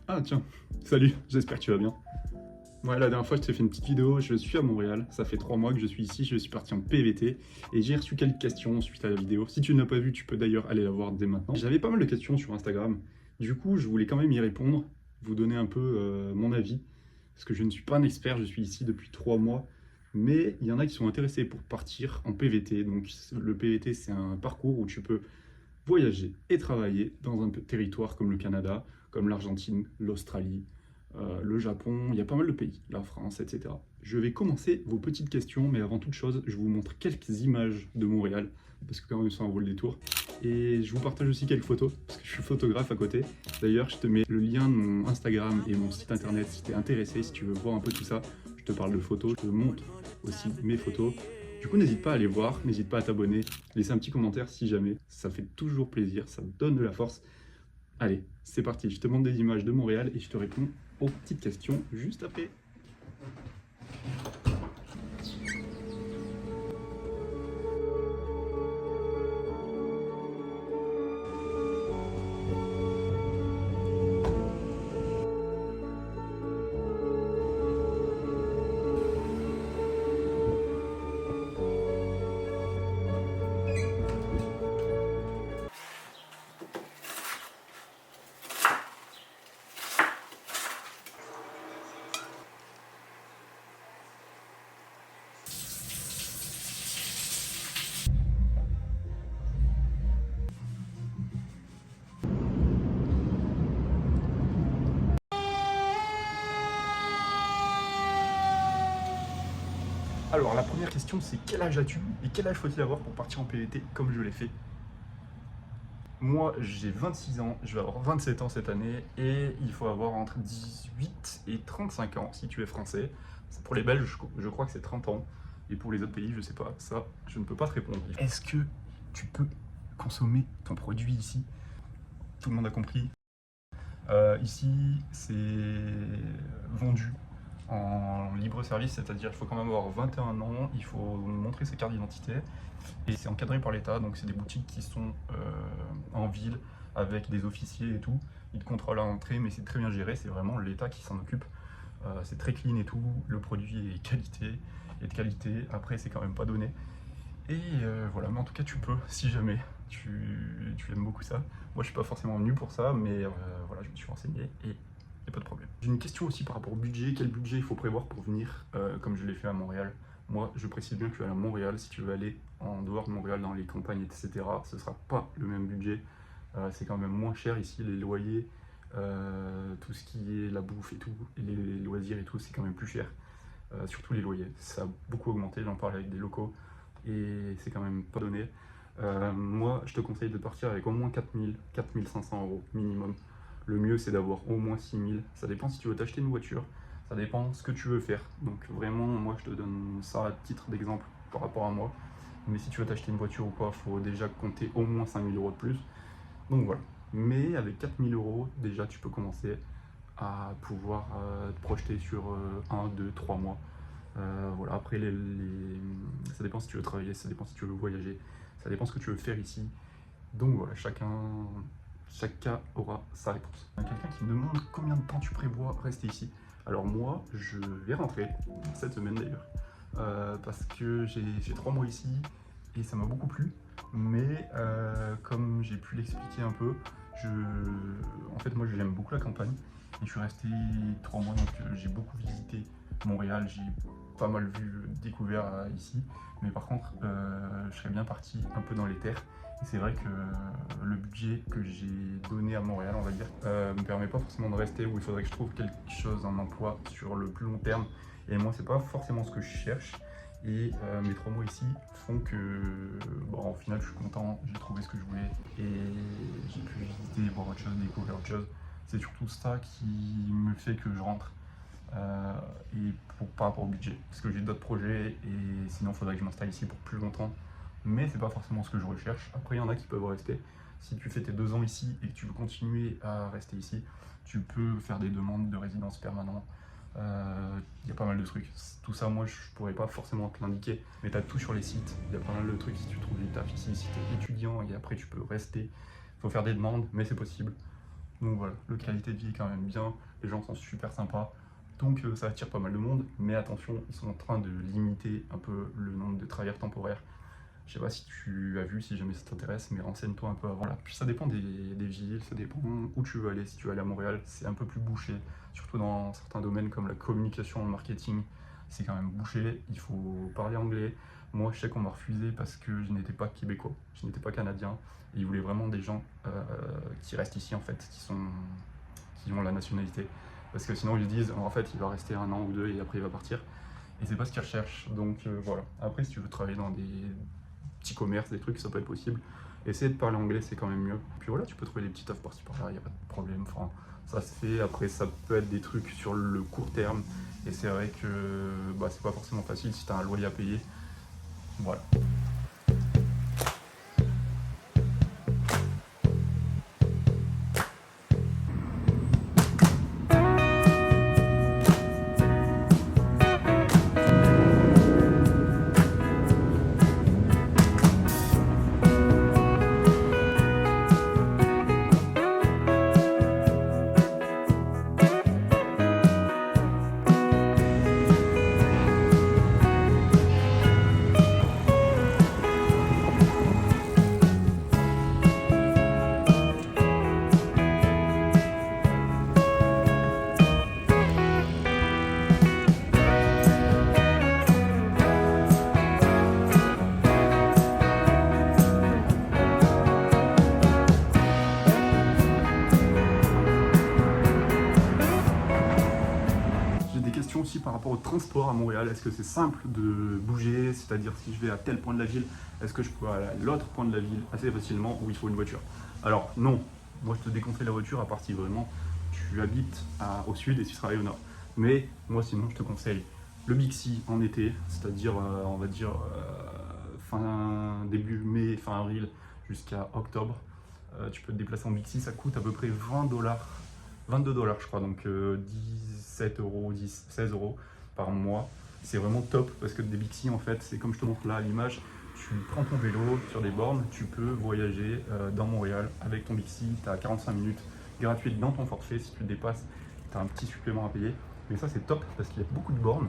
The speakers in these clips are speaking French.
Ah tiens, salut, j'espère que tu vas bien. Ouais, la dernière fois, je t'ai fait une petite vidéo, je suis à Montréal, ça fait 3 mois que je suis ici, je suis parti en PVT, et j'ai reçu quelques questions suite à la vidéo. Si tu ne l'as pas vue, tu peux d'ailleurs aller la voir dès maintenant. J'avais pas mal de questions sur Instagram, du coup, je voulais quand même y répondre, vous donner un peu mon avis, parce que je ne suis pas un expert, je suis ici depuis 3 mois, mais il y en a qui sont intéressés pour partir en PVT. Donc le PVT, c'est un parcours où tu peux voyager et travailler dans un territoire comme le Canada, comme l'Argentine, l'Australie, le Japon, il y a pas mal de pays, la France, etc. Je vais commencer vos petites questions, mais avant toute chose, je vous montre quelques images de Montréal, parce que quand même ça en vaut le détour. Et je vous partage aussi quelques photos, parce que je suis photographe à côté. D'ailleurs, je te mets le lien de mon Instagram et mon site internet si tu es intéressé, si tu veux voir un peu tout ça. Je te parle de photos, je te montre aussi mes photos. Du coup, n'hésite pas à aller voir, n'hésite pas à t'abonner, laisser un petit commentaire si jamais, ça fait toujours plaisir, ça me donne de la force. Allez, c'est parti, je te montre des images de Montréal et je te réponds aux petites questions juste après. Alors, la première question, c'est quel âge as-tu et quel âge faut-il avoir pour partir en PVT comme je l'ai fait? Moi, j'ai 26 ans, je vais avoir 27 ans cette année et il faut avoir entre 18 et 35 ans si tu es français. Pour les Belges, je crois que c'est 30 ans. Et pour les autres pays, je sais pas. Ça, je ne peux pas te répondre. Est-ce que tu peux consommer ton produit ici? Tout le monde a compris. Ici, c'est vendu en libre service, c'est-à-dire il faut quand même avoir 21 ans, il faut montrer sa carte d'identité et c'est encadré par l'État, donc c'est des boutiques qui sont en ville avec des officiers et tout. Ils te contrôlent à l'entrée, mais c'est très bien géré, c'est vraiment l'État qui s'en occupe. C'est très clean et tout, le produit est de qualité, après c'est quand même pas donné. Et voilà, mais en tout cas tu peux, si jamais tu aimes beaucoup ça. Moi je suis pas forcément venu pour ça, mais voilà, je me suis renseigné et il n'y a pas de problème. J'ai une question aussi par rapport au budget, quel budget il faut prévoir pour venir, comme je l'ai fait à Montréal. Moi je précise bien que à Montréal, si tu veux aller en dehors de Montréal, dans les campagnes, etc., ce sera pas le même budget. C'est quand même moins cher ici, les loyers, tout ce qui est la bouffe et tout, et les loisirs et tout, c'est quand même plus cher. Surtout les loyers, ça a beaucoup augmenté, j'en parle avec des locaux et c'est quand même pas donné. Moi, je te conseille de partir avec au moins 4000, 4500 euros minimum. Le mieux, c'est d'avoir au moins 6000. Ça dépend si tu veux t'acheter une voiture, ça dépend ce que tu veux faire. Donc vraiment, moi, je te donne ça à titre d'exemple par rapport à moi. Mais si tu veux t'acheter une voiture ou quoi, il faut déjà compter au moins 5000 euros de plus. Donc voilà. Mais avec 4000 euros, déjà, tu peux commencer à pouvoir te projeter sur 1, 2, 3 mois. Voilà, après, ça dépend si tu veux travailler, ça dépend si tu veux voyager, ça dépend ce que tu veux faire ici. Donc voilà, chaque cas aura sa réponse. Quelqu'un qui me demande combien de temps tu prévois rester ici. Alors moi, je vais rentrer, cette semaine d'ailleurs, parce que j'ai fait 3 mois ici et ça m'a beaucoup plu. Mais comme j'ai pu l'expliquer un peu, en fait moi j'aime beaucoup la campagne et je suis resté 3 mois, donc j'ai beaucoup visité Montréal, j'ai pas mal vu, découvert ici, mais par contre je serais bien parti un peu dans les terres. Et c'est vrai que le budget que j'ai donné à Montréal, on va dire, me permet pas forcément de rester, où il faudrait que je trouve quelque chose, un emploi sur le plus long terme. Et moi, c'est pas forcément ce que je cherche. Et mes 3 mois ici font que, bon, au final, je suis content, j'ai trouvé ce que je voulais et j'ai pu visiter, voir autre chose, découvrir autre chose. C'est surtout ça qui me fait que je rentre. Et par rapport au budget, parce que j'ai d'autres projets et sinon il faudrait que je m'installe ici pour plus longtemps, mais c'est pas forcément ce que je recherche. Après il y en a qui peuvent rester. Si tu fais tes 2 ans ici et que tu veux continuer à rester ici, tu peux faire des demandes de résidence permanente. Il y a pas mal de trucs. Tout ça, moi, je pourrais pas forcément te l'indiquer, mais tu as tout sur les sites. Il y a pas mal de trucs si tu trouves du taf ici, si tu es étudiant et après tu peux rester. Il faut faire des demandes, mais c'est possible. Donc voilà, le qualité de vie est quand même bien, les gens sont super sympas, donc ça attire pas mal de monde, mais attention, ils sont en train de limiter un peu le nombre de travailleurs temporaires. Je sais pas si tu as vu, si jamais ça t'intéresse, mais renseigne-toi un peu avant. Voilà. Puis ça dépend des villes, ça dépend où tu veux aller. Si tu veux aller à Montréal, c'est un peu plus bouché, surtout dans certains domaines comme la communication, le marketing, c'est quand même bouché, il faut parler anglais. Moi, je sais qu'on m'a refusé parce que je n'étais pas québécois, je n'étais pas canadien, et ils voulaient vraiment des gens qui restent ici en fait, qui ont la nationalité. Parce que sinon ils disent en fait il va rester 1 an ou 2 et après il va partir. Et c'est pas ce qu'ils recherchent, donc voilà. Après si tu veux travailler dans des petits commerces, des trucs, ça peut être possible. Essayer de parler anglais, c'est quand même mieux. Puis voilà, tu peux trouver des petites offres par-ci par-là, il n'y a pas de problème. Enfin, ça se fait. Après, ça peut être des trucs sur le court terme. Et c'est vrai que bah, c'est pas forcément facile si tu as un loyer à payer. Voilà. J'ai des questions aussi par rapport au transport à Montréal. Est-ce que c'est simple de bouger? C'est-à-dire si je vais à tel point de la ville, est-ce que je peux aller à l'autre point de la ville assez facilement ou il faut une voiture? Alors non, moi je te déconseille la voiture à part si vraiment tu habites au sud et tu travailles au nord. Mais moi sinon je te conseille le Bixi en été, c'est-à-dire on va dire début mai, fin avril jusqu'à octobre. Tu peux te déplacer en Bixi, ça coûte à peu près 20$. 22$ je crois, donc 17 euros, 16 euros par mois. C'est vraiment top parce que des Bixi en fait, c'est comme je te montre là à l'image, tu prends ton vélo sur des bornes, tu peux voyager dans Montréal avec ton Bixi, tu as 45 minutes gratuites dans ton forfait, si tu te dépasses, tu as un petit supplément à payer. Mais ça c'est top parce qu'il y a beaucoup de bornes,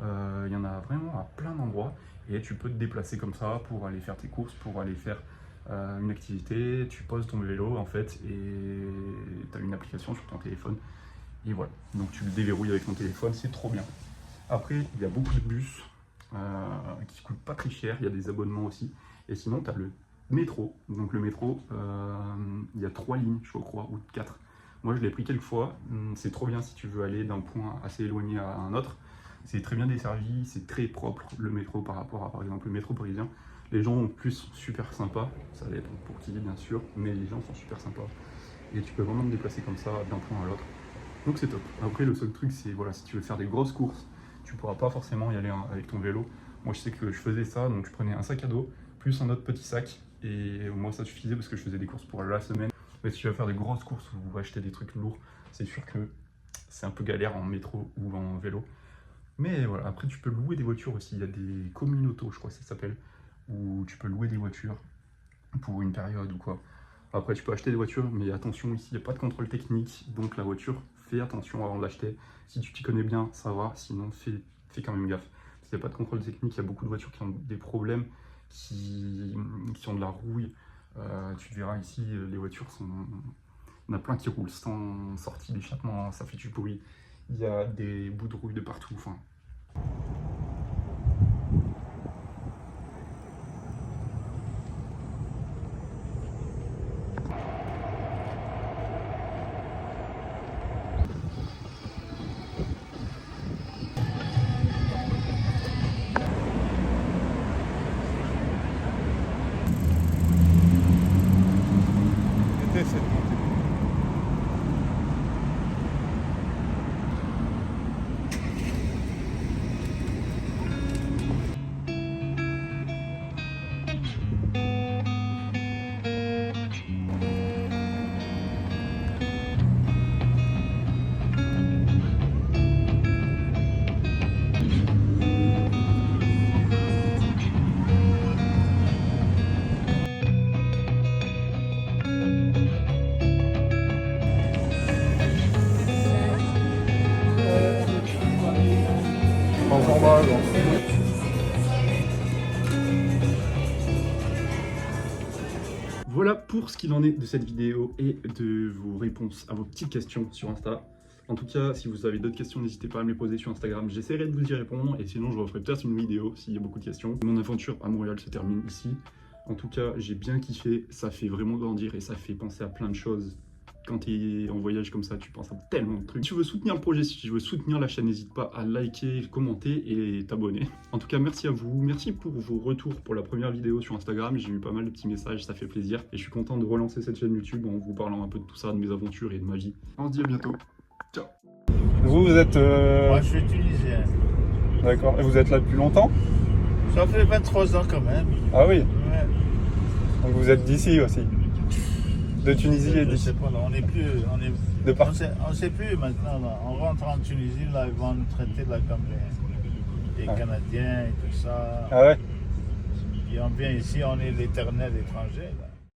il y en a vraiment à plein d'endroits et tu peux te déplacer comme ça pour aller faire tes courses, pour aller faire une activité, tu poses ton vélo en fait et tu as une application sur ton téléphone et voilà, donc tu le déverrouilles avec ton téléphone, c'est trop bien. Après il y a beaucoup de bus qui coûtent pas très cher, il y a des abonnements aussi et sinon tu as le métro, donc le métro il y a 3 lignes je crois ou 4. Moi je l'ai pris quelques fois, c'est trop bien si tu veux aller d'un point assez éloigné à un autre, c'est très bien desservi, c'est très propre le métro par rapport à par exemple le métro parisien. Les gens en plus sont super sympas, ça dépend pour qui bien sûr, mais les gens sont super sympas. Et tu peux vraiment te déplacer comme ça d'un point à l'autre. Donc c'est top. Après le seul truc c'est voilà, si tu veux faire des grosses courses, tu pourras pas forcément y aller avec ton vélo. Moi je sais que je faisais ça, donc je prenais un sac à dos, plus un autre petit sac, et moi ça suffisait parce que je faisais des courses pour la semaine. Mais si tu vas faire des grosses courses ou acheter des trucs lourds, c'est sûr que c'est un peu galère en métro ou en vélo. Mais voilà, après tu peux louer des voitures aussi, il y a des communautos, je crois que ça s'appelle, où tu peux louer des voitures pour une période ou quoi. Après tu peux acheter des voitures, mais attention ici, il n'y a pas de contrôle technique, donc la voiture, fais attention avant de l'acheter. Si tu t'y connais bien, ça va, sinon fais quand même gaffe. S'il n'y a pas de contrôle technique, il y a beaucoup de voitures qui ont des problèmes, qui ont de la rouille. Tu verras ici, les voitures sont... Il y en a plein qui roulent sans sortie d'échappement, ça fait du bruit. Il y a des bouts de rouille de partout. Enfin, donc. Voilà pour ce qu'il en est de cette vidéo et de vos réponses à vos petites questions sur Insta. En tout cas, si vous avez d'autres questions, n'hésitez pas à me les poser sur Instagram, j'essaierai de vous y répondre et sinon je referai peut-être une vidéo s'il y a beaucoup de questions. Mon aventure à Montréal se termine ici. En tout cas, j'ai bien kiffé, ça fait vraiment grandir et ça fait penser à plein de choses. Quand tu es en voyage comme ça, tu penses à tellement de trucs. Si tu veux soutenir le projet, si tu veux soutenir la chaîne, n'hésite pas à liker, commenter et t'abonner. En tout cas, merci à vous. Merci pour vos retours pour la première vidéo sur Instagram. J'ai eu pas mal de petits messages, ça fait plaisir. Et je suis content de relancer cette chaîne YouTube en vous parlant un peu de tout ça, de mes aventures et de ma vie. On se dit à bientôt. Ciao. Vous êtes... Moi, je suis tunisien. D'accord. Et vous êtes là depuis longtemps? Ça fait 23 ans quand même. Ah oui. Ouais. Donc vous êtes d'ici aussi? De Tunisie et Je d'ici? sais pas, là, on n'est plus... De On partout? sait plus maintenant. Là. On rentre en Tunisie, là, ils vont nous traiter là, comme les Canadiens et tout ça. Ah ouais? Et on vient ici, on est l'éternel étranger. Là.